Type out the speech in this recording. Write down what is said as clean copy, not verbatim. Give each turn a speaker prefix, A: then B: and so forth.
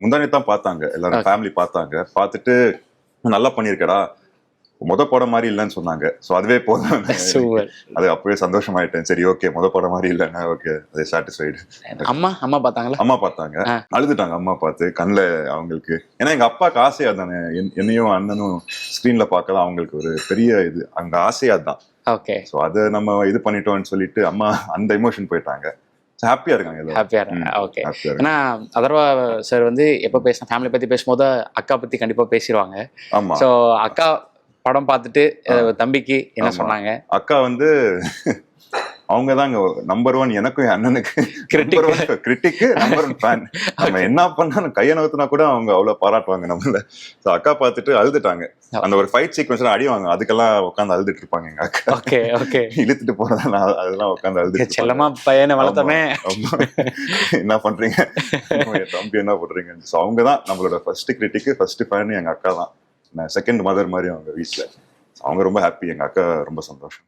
A: முந்தானே தான் பார்த்தாங்க, எல்லாரும் ஃபேமிலி பார்த்தாங்க. பார்த்துட்டு நல்லா பண்ணியிருக்கடா, படம் மாதிரி இல்லைன்னு சொன்னாங்க. ஸோ அதுவே போதும், அது அப்பவே சந்தோஷமாயிட்டேன். சரி ஓகே, படம் மாதிரி இல்லைன்னா ஓகே, அது சாட்டிஸ்ஃபைடு.
B: அம்மா பார்த்தாங்களா?
A: அம்மா பார்த்தாங்க, அழுதுட்டாங்க. அம்மா பார்த்து கண்ணில் அவங்களுக்கு, ஏன்னா எங்க அப்பாவுக்கு ஆசையா தானே என்னையும் அண்ணனும் ஸ்க்ரீன்ல பார்க்கலாம், அவங்களுக்கு ஒரு பெரிய இது, அங்க ஆசையா தான்.
B: ஓகே.
A: ஸோ அதை நம்ம இது பண்ணிட்டோம்னு சொல்லிட்டு அம்மா அந்த எமோஷன் போயிட்டாங்க. ஹாப்பியா இருக்காங்க,
B: ஹாப்பியா இருக்காங்க. ஓகே. ஏன்னா அதர்வா சார் வந்து எப்போ பேசினா ஃபேமிலி பத்தி பேசும்போது அக்கா பத்தி கண்டிப்பா பேசிடுவாங்க.
A: ஆமா.
B: ஸோ அக்கா படம் பார்த்துட்டு தம்பிக்கு என்ன சொன்னாங்க?
A: அக்கா வந்து அவங்க தாங்க நம்பர் 1, எனக்கும் என் அண்ணனுக்கு கிரிட்டிக், நம்பர் 1 ஃபேன். நம்ம என்ன பண்ணாலும் கையை நகர்த்தினா கூட அவங்க அவ்வளவு பாராட்டுவாங்க நம்மள. ஸோ அக்கா பார்த்துட்டு அழுதுட்டாங்க. அந்த ஒரு ஃபைட் சீக்வன்ஸ்ல அடிவாங்க, அதுக்கெல்லாம் உட்காந்து அழுதுட்டு இருப்பாங்க எங்க அக்கா.
B: Okay okay.
A: இழுத்துட்டு போறதா அதெல்லாம் உட்காந்து அழுதுட்டு,
B: செல்லமா பையனை வளர்த்தமே
A: என்ன பண்றீங்க தம்பி, என்ன பண்றீங்க. ஸோ அவங்க தான் நம்மளோட ஃபர்ஸ்ட் கிரிட்டிக், ஃபர்ஸ்ட் ஃபேன் எங்க அக்கா தான். செகண்ட் மதர் மாதிரி அவங்க வீட்டில். அவங்க ரொம்ப ஹாப்பி, எங்க அக்கா ரொம்ப சந்தோஷம்.